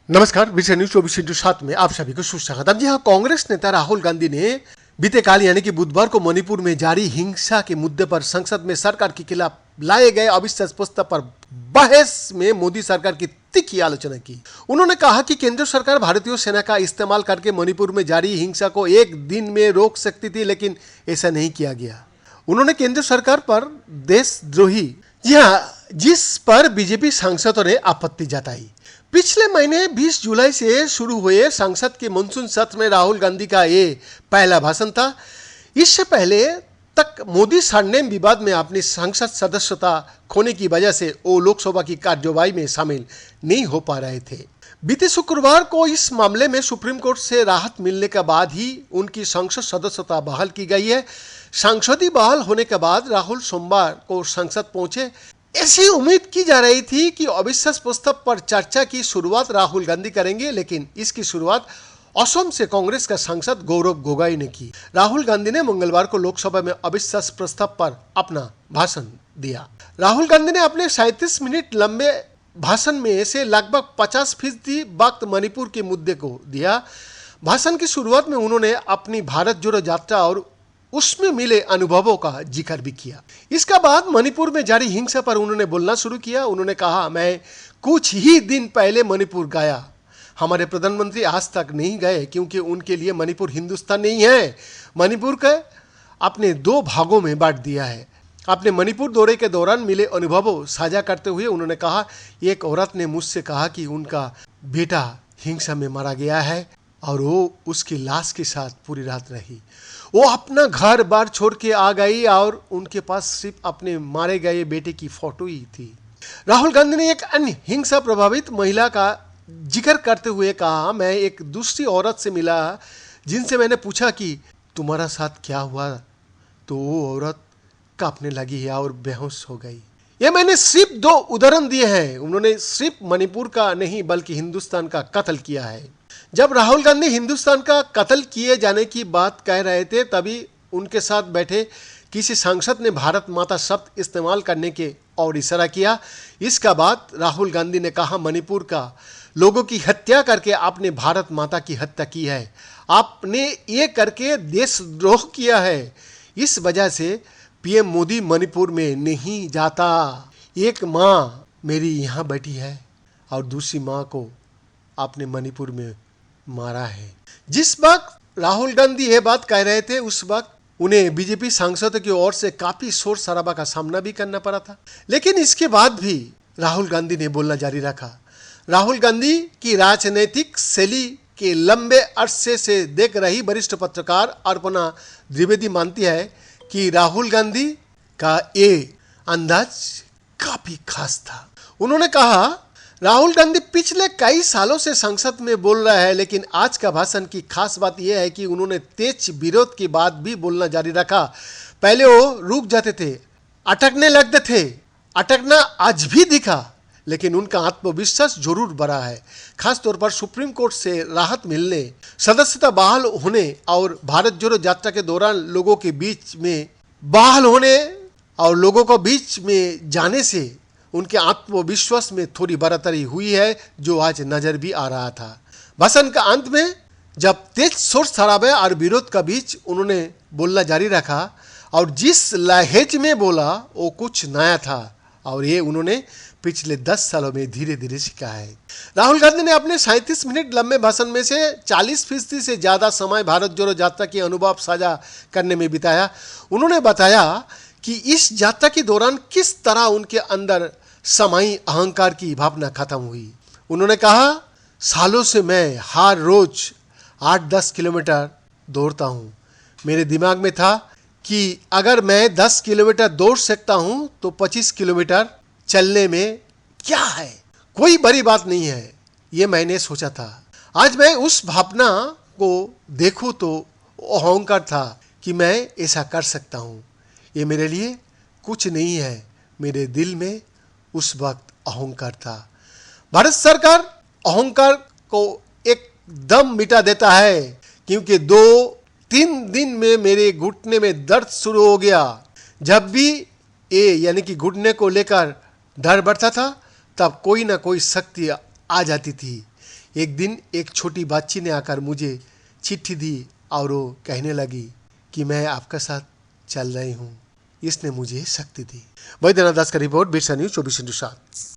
नमस्कार, विषय न्यूज 24/7 में आप सभी को सुस्वागत। जी हाँ, कांग्रेस नेता राहुल गांधी ने बीते कल यानी कि बुधवार को मणिपुर में जारी हिंसा के मुद्दे पर संसद में सरकार के खिलाफ लाए गए अविश्वास प्रस्ताव पर बहस में मोदी सरकार की तीखी आलोचना की। उन्होंने कहा कि केंद्र सरकार भारतीय सेना का इस्तेमाल करके मणिपुर में जारी हिंसा को एक दिन में रोक सकती थी, लेकिन ऐसा नहीं किया गया। उन्होंने केंद्र सरकार पर देशद्रोही जिस पर बीजेपी सांसदों ने आपत्ति जताई। पिछले महीने 20 जुलाई से शुरू हुए संसद के मानसून सत्र में राहुल गांधी का ये पहला भाषण था। इससे पहले तक मोदी सरनेम विवाद में अपनी संसद सदस्यता खोने की वजह से वो लोकसभा की कार्यवाही में शामिल नहीं हो पा रहे थे। बीते शुक्रवार को इस मामले में सुप्रीम कोर्ट से राहत मिलने के बाद ही उनकी संसद सदस्यता बहाल की गई है। संसदीय बहाल होने के बाद राहुल सोमवार को संसद पहुंचे। ऐसी उम्मीद की जा रही थी कि अविश्वास प्रस्ताव पर चर्चा की शुरुआत राहुल गांधी करेंगे, लेकिन इसकी शुरुआत असम से कांग्रेस का सांसद गौरव गोगोई ने की। राहुल गांधी ने मंगलवार को लोकसभा में अविश्वास प्रस्ताव पर अपना भाषण दिया। राहुल गांधी ने अपने 37 मिनट लंबे भाषण में से लगभग 50% वक्त मणिपुर के मुद्दे को दिया। भाषण की शुरुआत में उन्होंने अपनी भारत जोड़ो यात्रा और उसमें मिले अनुभवों का जिक्र भी किया। इसके बाद मणिपुर में जारी हिंसा पर उन्होंने बोलना शुरू किया। उन्होंने कहा, मैं कुछ ही दिन पहले मणिपुर गया। हमारे प्रधानमंत्री आज तक नहीं गए क्योंकि उनके लिए मणिपुर हिंदुस्तान नहीं है। मणिपुर को अपने 2 भागों में बांट दिया है। अपने मणिपुर दौरे के दौरान मिले अनुभवों साझा करते हुए उन्होंने कहा, एक औरत ने मुझसे कहा कि उनका बेटा हिंसा में मारा गया है और वो उसकी लाश के साथ पूरी रात रही। वो अपना घर बार छोड़ के आ गई और उनके पास सिर्फ अपने मारे गए बेटे की फोटो ही थी। राहुल गांधी ने एक अन्य हिंसा प्रभावित महिला का जिक्र करते हुए कहा, मैं एक दूसरी औरत से मिला जिनसे मैंने पूछा कि तुम्हारा साथ क्या हुआ, तो वो औरत कांपने लगी है और बेहोश हो गई। ये मैंने सिर्फ 2 उदाहरण दिए हैं। उन्होंने सिर्फ मणिपुर का नहीं बल्कि हिंदुस्तान का कत्ल किया है। जब राहुल गांधी हिंदुस्तान का कत्ल किए जाने की बात कह रहे थे, तभी उनके साथ बैठे किसी सांसद ने भारत माता शब्द इस्तेमाल करने के और इशारा किया। इसका बाद राहुल गांधी ने कहा, मणिपुर का लोगों की हत्या करके आपने भारत माता की हत्या की है। आपने ये करके देशद्रोह किया है। इस वजह से पीएम मोदी मणिपुर में नहीं जाता। एक माँ मेरी यहाँ बैठी है और दूसरी माँ को आपने मणिपुर में मारा है। जिस वक्त राहुल गांधी ये बात कह रहे थे, उस वक्त उन्हें बीजेपी सांसदों की ओर से काफी शोर शराबा का सामना भी करना पड़ा था, लेकिन इसके बाद भी राहुल गांधी ने बोलना जारी रखा। राहुल गांधी की राजनीतिक शैली के लंबे अरसे से देख रही वरिष्ठ पत्रकार अर्पणा द्विवेदी मानती है कि राहुल गांधी का ये अंदाज काफी खास था। उन्होंने कहा, राहुल गांधी पिछले कई सालों से संसद में बोल रहा है, लेकिन आज का भाषण की खास बात यह है कि उन्होंने तेज विरोध के बाद भी बोलना जारी रखा। पहले वो रुक जाते थे, अटकने लगते थे। अटकना आज भी दिखा, लेकिन उनका आत्मविश्वास जरूर बढ़ा है। खासतौर पर सुप्रीम कोर्ट से राहत मिलने, सदस्यता बहाल होने और भारत जोड़ो यात्रा के दौरान लोगों के बीच में बहाल होने और लोगों को बीच में जाने से उनके आत्मविश्वास में थोड़ी बढ़ोतरी हुई है, जो आज नजर भी आ रहा था। भाषण का अंत में जब तेज शोर शराबे और विरोध का बीच उन्होंने बोलना जारी रखा और जिस लहजे में बोला वो कुछ नया था और ये उन्होंने पिछले 10 सालों में धीरे धीरे सीखा है। राहुल गांधी ने अपने 37 मिनट लंबे भाषण में से 40% से ज़्यादा समय भारत जोड़ो यात्रा के अनुभव साझा करने में बिताया। उन्होंने बताया कि इस यात्रा के दौरान किस तरह उनके अंदर समाई अहंकार की भावना खत्म हुई। उन्होंने कहा, सालों से मैं हर रोज 8-10 किलोमीटर दौड़ता हूँ। मेरे दिमाग में था कि अगर मैं 10 किलोमीटर दौड़ सकता हूँ तो 25 किलोमीटर चलने में क्या है, कोई बड़ी बात नहीं है, ये मैंने सोचा था। आज मैं उस भावना को देखूँ तो अहंकार था कि मैं ऐसा कर सकता हूँ। ये मेरे लिए कुछ नहीं है, मेरे दिल में उस वक्त अहंकार था। भारत सरकार अहंकार को एकदम मिटा देता है, क्योंकि 2-3 दिन में मेरे घुटने में दर्द शुरू हो गया। जब भी ये यानी कि घुटने को लेकर डर बढ़ता था, तब कोई ना कोई शक्ति आ जाती थी। एक दिन एक छोटी बच्ची ने आकर मुझे चिट्ठी दी और वो कहने लगी कि मैं आपका साथ चल रही हूँ। इसने मुझे शक्ति दी। वैद्यनाथ दास का रिपोर्ट, बिरसा न्यूज 24/7।